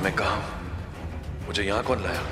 मैं कहाँ हूं? मुझे यहां कौन लाया?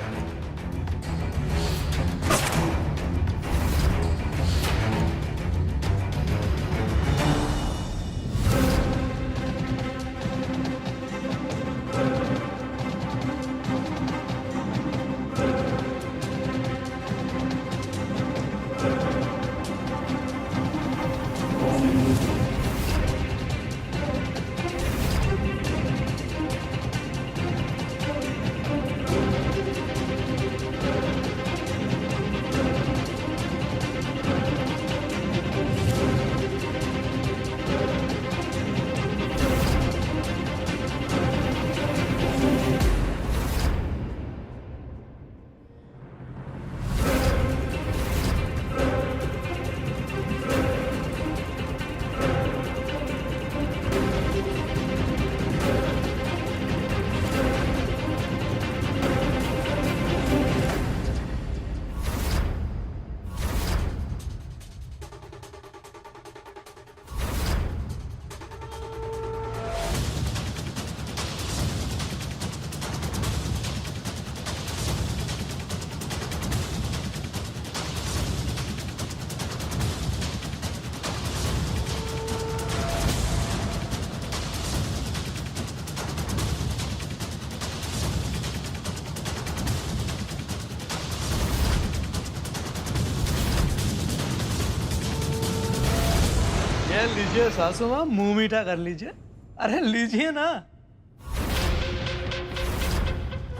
लीजिए सासू माँ, मुंह मीठा कर लीजिए। अरे लीजिए ना।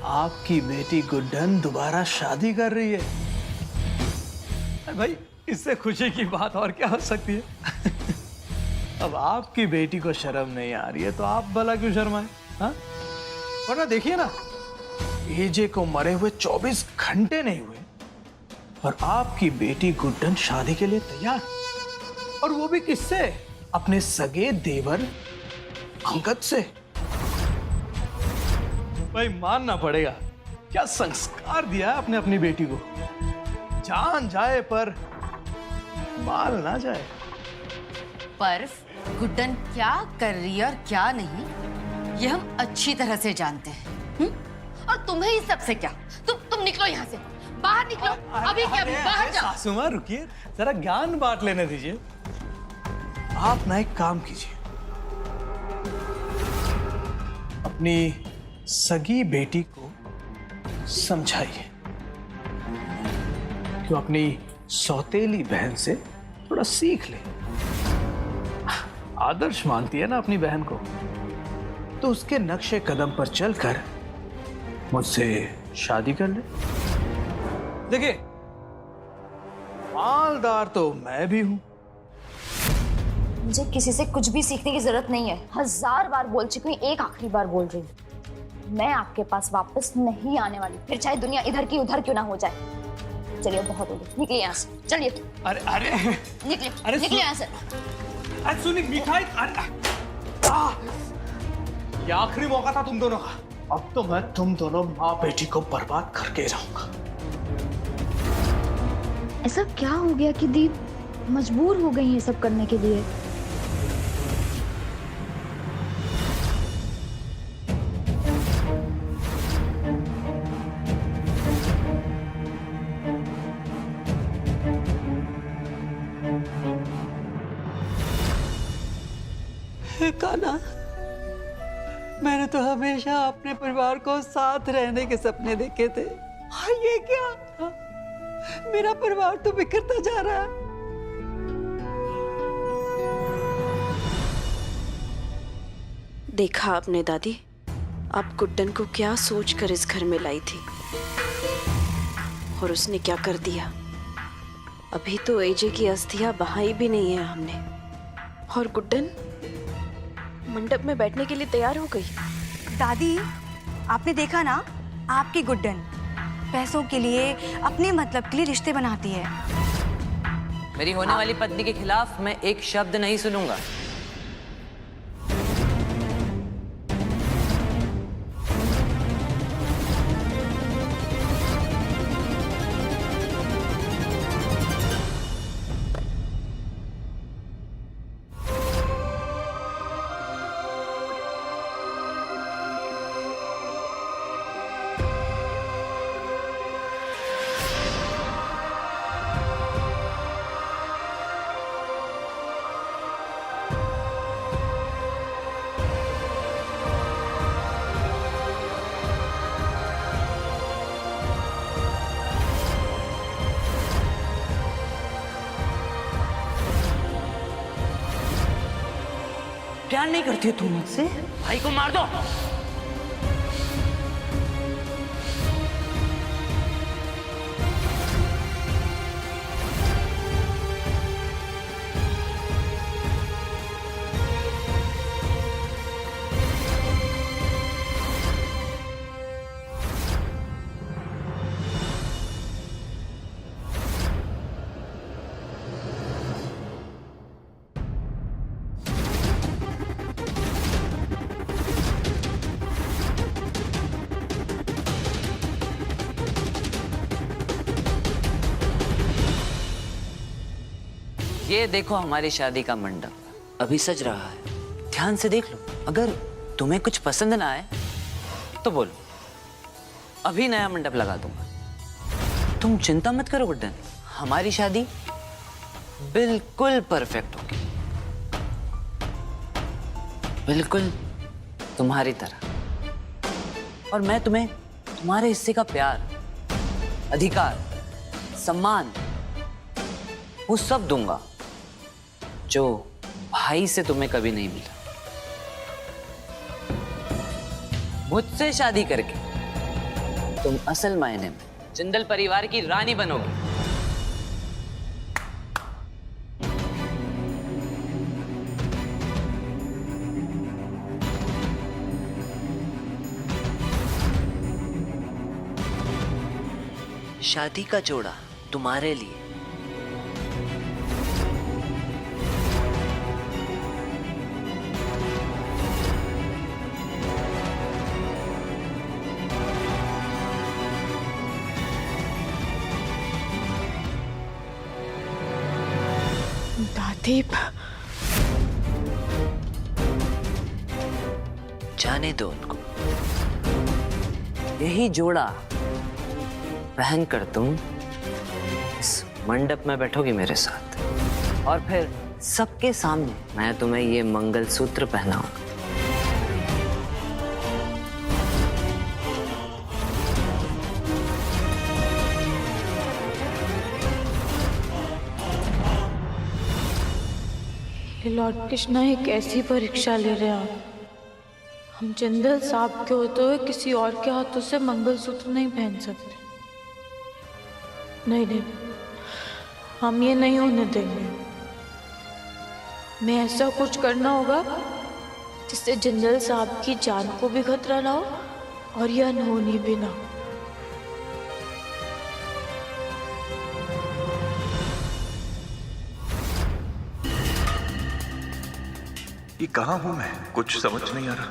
आपकी बेटी गुड्डन दोबारा शादी कर रही है। अरे भाई, इससे खुशी की बात और क्या हो सकती है? अब आपकी बेटी को शर्म नहीं आ रही है तो आप भला क्यों शर्माए? हाँ, वरना देखिए ना, एजे को मरे हुए 24 घंटे नहीं हुए और आपकी बेटी गुड्डन शादी के लिए तैयार, और वो भी किससे? अपने सगे देवर अंगद से। भाई मानना पड़ेगा, क्या संस्कार दिया है आपने अपनी बेटी को। जान जाए पर माल ना जाए। पर गुड्डन क्या कर रही है और क्या नहीं, ये हम अच्छी तरह से जानते हैं। और तुम्हें इस सब से क्या? तुम निकलो यहाँ से, बाहर निकलो। अभी क्या? अभी बाहर जाओ। सासू माँ रुकिए, जरा ज्ञान बांट लेने दीजिए। आप ना एक काम कीजिए, अपनी सगी बेटी को समझाइए कि वो अपनी सौतेली बहन से थोड़ा सीख ले। आदर्श मानती है ना अपनी बहन को, तो उसके नक्शे कदम पर चलकर मुझसे शादी कर ले। देखिए, मालदार तो मैं भी हूं। मुझे किसी से कुछ भी सीखने की जरूरत नहीं है। 1000 बार बोल चुकी हूँ, एक आखिरी बार बोल रही हूँ, मैं आपके पास वापस नहीं आने वाली, फिर चाहे दुनिया इधर की उधर क्यों ना हो जाए। चलिए, बहुत हो गई, निकलिए यहाँ से। चलिए। अरे अरे निकलिए, अरे निकलिए यहाँ से। अरे सुनी मिठाई। ये आखिरी मौका था तुम दोनों का। अब तो मैं तुम दोनों माँ बेटी को बर्बाद करके रहूंगा। ऐसा क्या हो गया कि दी मजबूर हो गई ये सब करने के लिए? कान्हा, मैंने तो हमेशा अपने परिवार को साथ रहने के सपने देखे थे। हाँ, ये क्या? मेरा परिवार तो बिखरता जा रहा है। देखा आपने दादी, आप गुड्डन को क्या सोचकर इस घर में लाई थी और उसने क्या कर दिया। अभी तो एजे की अस्थियां बहाई भी नहीं है हमने, और गुड्डन मंडप में बैठने के लिए तैयार हो गई। दादी, आपने देखा ना, आपकी गुड्डन पैसों के लिए, अपने मतलब के लिए रिश्ते बनाती है। मेरी होने वाली पत्नी के खिलाफ मैं एक शब्द नहीं सुनूंगा। प्यार नहीं करती हो तुम मुझसे? भाई को मार दो। ये देखो हमारी शादी का मंडप अभी सज रहा है, ध्यान से देख लो। अगर तुम्हें कुछ पसंद ना आए तो बोलो, अभी नया मंडप लगा दूंगा। तुम चिंता मत करो गुड्डन, हमारी शादी बिल्कुल परफेक्ट होगी, बिल्कुल तुम्हारी तरह। और मैं तुम्हें तुम्हारे हिस्से का प्यार, अधिकार, सम्मान वो सब दूंगा जो भाई से तुम्हें कभी नहीं मिला। मुझसे शादी करके तुम असल मायने में जिंदल परिवार की रानी बनोगी। शादी का जोड़ा तुम्हारे लिए। दादीप, जाने दो उनको। यही जोड़ा पहनकर तुम इस मंडप में बैठोगी मेरे साथ, और फिर सबके सामने मैं तुम्हें ये मंगलसूत्र पहनाऊंगा। लॉर्ड कृष्णा एक ऐसी परीक्षा ले रहे हैं आप। हम जिंदल साहब के होते हुए किसी और के हाथों से मंगलसूत्र नहीं पहन सकते। नहीं नहीं, हम ये नहीं होने देंगे। मैं ऐसा कुछ करना होगा जिससे जिंदल साहब की जान को भी खतरा ना हो और यह अनहोनी भी ना हो। ये कहाँ हूं मैं, कुछ समझ नहीं आ रहा।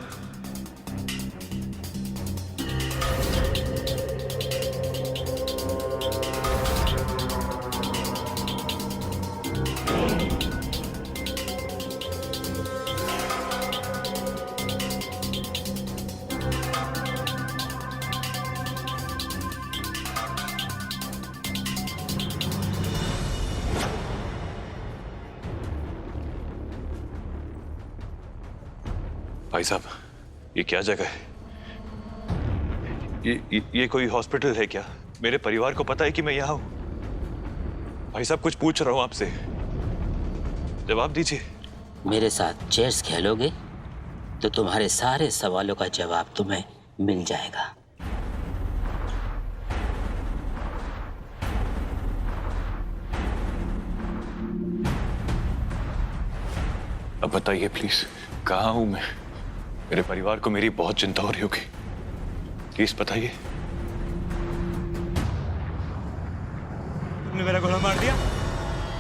भाई साहब, ये क्या जगह है? ये कोई हॉस्पिटल है क्या? मेरे परिवार को पता है कि मैं यहाँ हूँ। भाई साहब, कुछ पूछ रहा हूँ आपसे, जवाब दीजिए। मेरे साथ चेस खेलोगे तो तुम्हारे सारे सवालों का जवाब तुम्हें मिल जाएगा। अब बताइए प्लीज, कहाँ हूँ मैं? मेरे परिवार को मेरी बहुत चिंता हो रही होगी, प्लीज बताइए। तुमने मेरा घोड़ा मार दिया,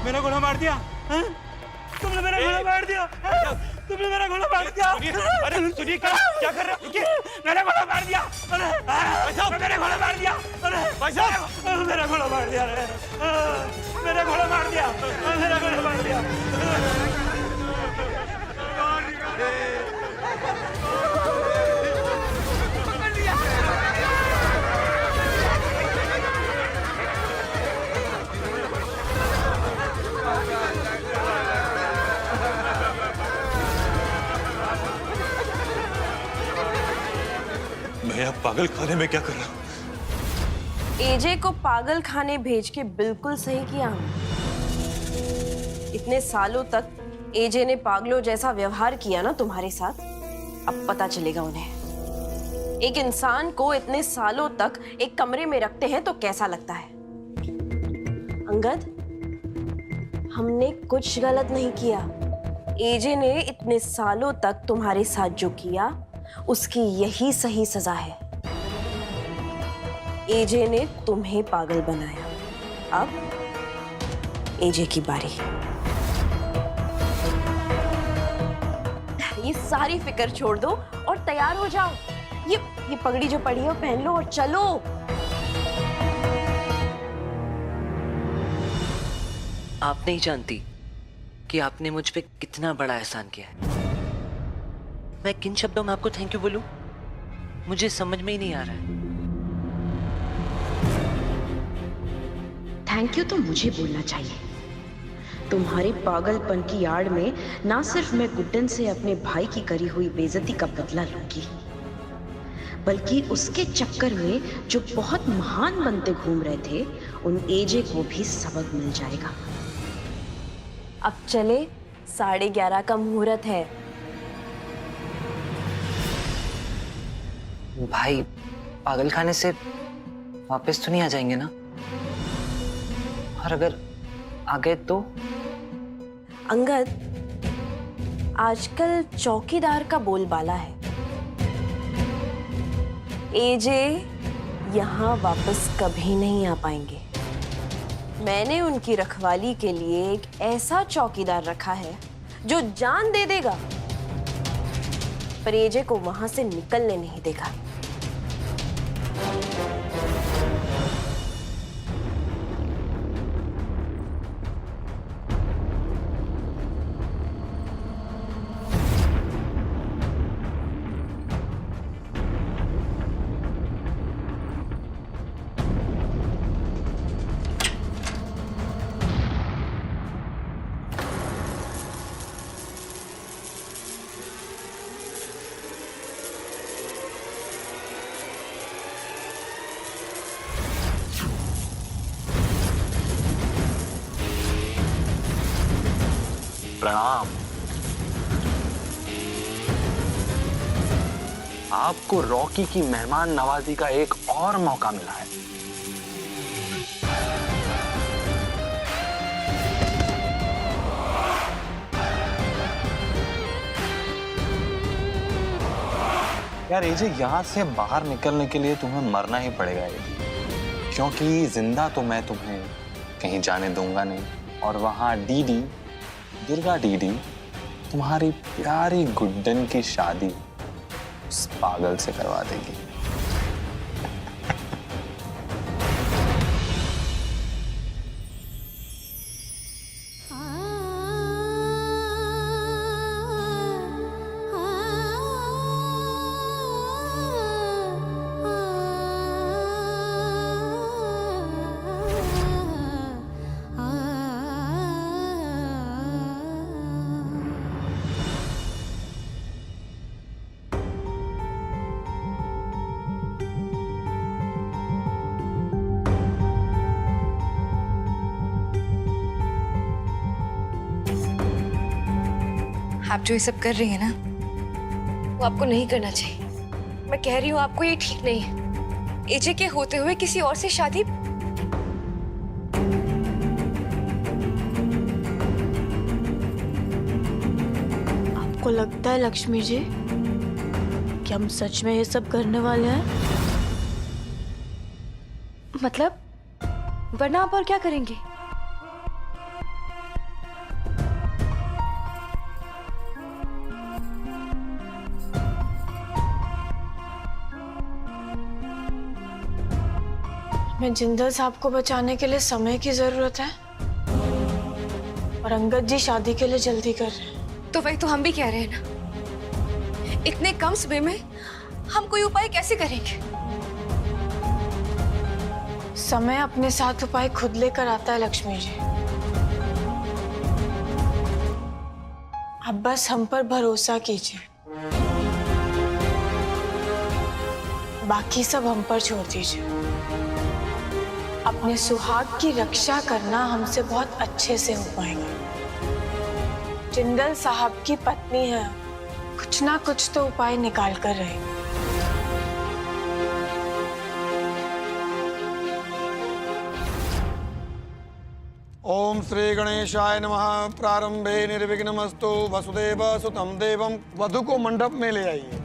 मेरा घोड़ा मार दिया, हाँ? तुमने मेरा घोड़ा मार दिया, हाँ? तुमने मेरा घोड़ा मार दिया। अरे सुनिए, क्या कर रहे हैं? मेरा घोड़ा मार दिया, मेरा घोड़ा मार दिया, भाई साहब, मेरा घोड़ा मार दिया, मेरा घोड़ा मार दिया, मेरा घोड़ा मार दिया। मैं अब पागल खाने में क्या कर रहा हूँ? एजे को पागल खाने भेज के बिल्कुल सही किया हमने। इतने सालों तक एजे ने पागलों जैसा व्यवहार किया ना तुम्हारे साथ, अब पता चलेगा उन्हें। एक इंसान को इतने सालों तक एक कमरे में रखते हैं तो कैसा लगता है। अंगद, हमने कुछ गलत नहीं किया। एजे ने इतने सालों तक तुम्हारे साथ जो किया उसकी यही सही सजा है। एजे ने तुम्हें पागल बनाया, अब एजे की बारी। ये सारी फिक्र छोड़ दो और तैयार हो जाओ। ये पगड़ी जो पड़ी है पहन लो और चलो। आप नहीं जानती कि आपने मुझ पे कितना बड़ा एहसान किया है। मैं किन शब्दों में आपको थैंक यू बोलूं, मुझे समझ में ही नहीं आ रहा है। थैंक यू तो मुझे बोलना चाहिए। तुम्हारे पागलपन की आड़ में ना सिर्फ मैं गुड्डन से अपने भाई की करी हुई बेइज्जती का बदला लूंगी, बल्कि उसके चक्कर में जो बहुत महान बनते घूम रहे थे उन एजे को भी सबक मिल जाएगा। अब चले, 11:30 का मुहूर्त है। भाई पागल खाने से वापस तो नहीं आ जाएंगे ना? और अगर आ गए तो? अंगद, आजकल चौकीदार का बोलबाला है। एजे यहाँ वापस कभी नहीं आ पाएंगे। मैंने उनकी रखवाली के लिए एक ऐसा चौकीदार रखा है जो जान दे देगा, पर एजे को वहां से निकलने नहीं देगा। प्रणाम। आपको रॉकी की मेहमान नवाजी का एक और मौका मिला है। यार एजे, यहां से बाहर निकलने के लिए तुम्हें मरना ही पड़ेगा एजे, क्योंकि जिंदा तो मैं तुम्हें कहीं जाने दूंगा नहीं। और वहां दीदी, दुर्गा दीदी, तुम्हारी प्यारी गुड्डन की शादी उस पागल से करवा देगी। आप जो ये सब कर रही है ना, वो आपको नहीं करना चाहिए। मैं कह रही हूँ आपको ये ठीक नहीं है। एजे के होते हुए किसी और से शादी। आपको लगता है लक्ष्मी जी कि हम सच में ये सब करने वाले हैं? मतलब वरना आप और क्या करेंगे? मैं जिंदल साहब को बचाने के लिए समय की जरूरत है और अंगद जी शादी के लिए जल्दी कर रहे हैं। तो वही तो हम भी कह रहे हैं ना, इतने कम समय में हम कोई उपाय कैसे करेंगे? समय अपने साथ उपाय खुद लेकर आता है लक्ष्मी जी। अब बस हम पर भरोसा कीजिए, बाकी सब हम पर छोड़ दीजिए। अपने सुहाग की रक्षा करना हमसे बहुत अच्छे से हो पाएगा। जिंदल साहब की पत्नी है, कुछ ना कुछ तो उपाय निकाल कर रहे। ओम श्री गणेशाय नमः। प्रारंभे निर्विघ्नमस्तु। वसुदेव सुतं देवम। वधु को मंडप में ले आइए।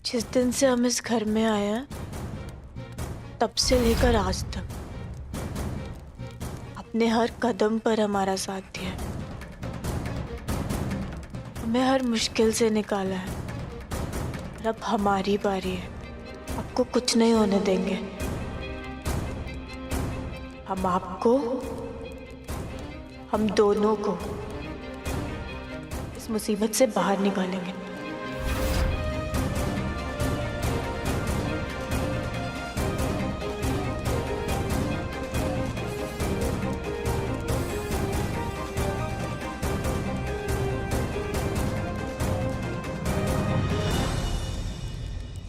जिस दिन से हम इस घर में आए हैं, तब से लेकर आज तक अपने हर कदम पर हमारा साथ दिया, हमें हर मुश्किल से निकाला है। और अब हमारी बारी है, आपको कुछ नहीं होने देंगे। हम आपको, हम दोनों को इस मुसीबत से बाहर निकालेंगे।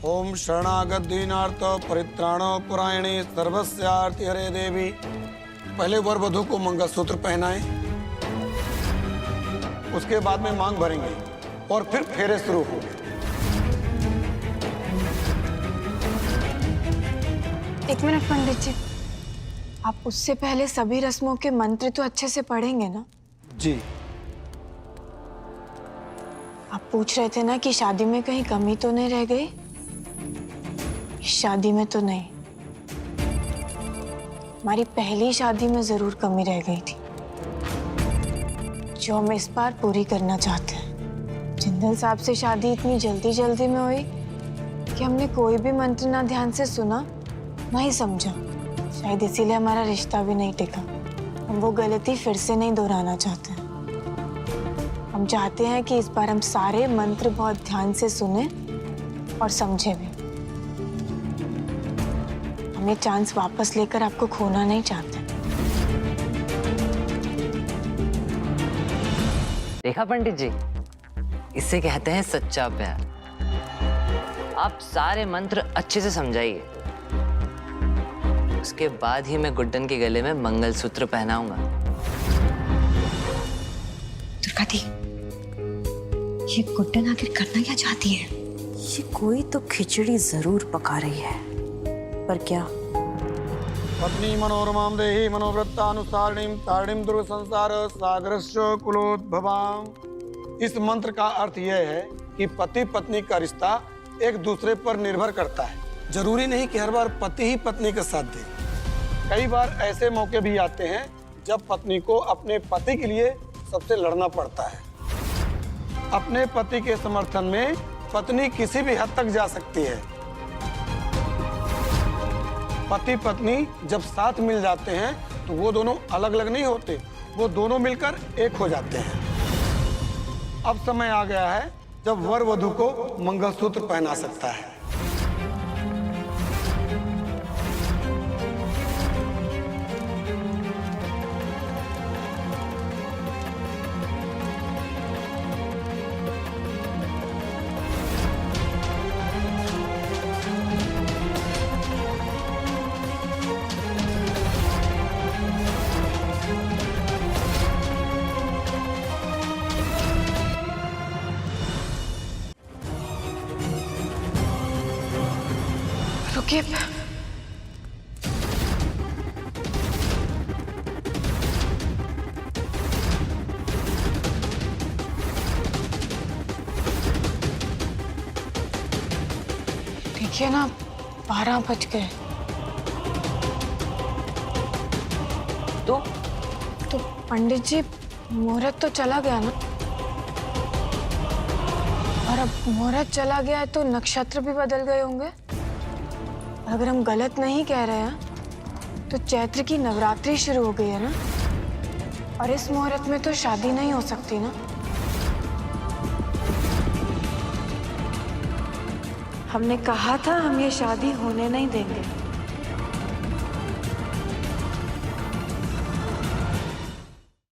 ओम शरणागत दीनार्थ परित्राण पुरायणे सर्वस्यार्ति हरे देवी। पहले वर वधु को मंगलसूत्र पहनाएं, उसके बाद में मांग भरेंगे और फिर फेरे शुरू होंगे। एक मिनट पंडित जी, आप उससे पहले सभी रस्मों के मंत्र तो अच्छे से पढ़ेंगे ना? जी। आप पूछ रहे थे ना कि शादी में कहीं कमी तो नहीं रह गई? इस शादी में तो नहीं, हमारी पहली शादी में जरूर कमी रह गई थी, जो हम इस बार पूरी करना चाहते हैं। जिंदल साहब से शादी इतनी जल्दी जल्दी में हुई कि हमने कोई भी मंत्र ना ध्यान से सुना, ना ही समझा। शायद इसीलिए हमारा रिश्ता भी नहीं टिका। हम वो गलती फिर से नहीं दोहराना चाहते हैं। हम चाहते हैं कि इस बार हम सारे मंत्र बहुत ध्यान से सुने और समझे भी। हम ये चांस वापस लेकर आपको खोना नहीं चाहते। देखा पंडित जी, इससे कहते हैं सच्चा प्यार। आप सारे मंत्र अच्छे से समझाइए, उसके बाद ही मैं गुड्डन के गले में मंगलसूत्र पहनाऊंगा। दुर्गा दी, ये गुड्डन आखिर करना क्या चाहती है? ये कोई तो खिचड़ी जरूर पका रही है, पर क्या? पत्नी मनोरमां देहि मनोवृत्तानुसारिणीं तारिणीं दुर्ग संसार सागरस्य कुलोद्भवाम्। इस मंत्र का अर्थ यह है कि पति पत्नी का रिश्ता एक दूसरे पर निर्भर करता है। जरूरी नहीं कि हर बार पति ही पत्नी का साथ दे। कई बार ऐसे मौके भी आते हैं जब पत्नी को अपने पति के लिए सबसे लड़ना पड़ता है। अपने पति के समर्थन में पत्नी किसी भी हद तक जा सकती है। पति पत्नी जब साथ मिल जाते हैं तो वो दोनों अलग अलग नहीं होते, वो दोनों मिलकर एक हो जाते हैं। अब समय आ गया है जब वर वधु को मंगलसूत्र पहना सकता है। रुकिए, देखिए ना, 12 बज गए। तो तो पंडित जी मुहूर्त तो चला गया ना, और अब मुहूर्त चला गया है तो नक्षत्र भी बदल गए होंगे। अगर हम गलत नहीं कह रहे हैं तो चैत्र की नवरात्रि शुरू हो गई है ना, और इस मुहूर्त में तो शादी नहीं हो सकती ना। हमने कहा था हम ये शादी होने नहीं देंगे।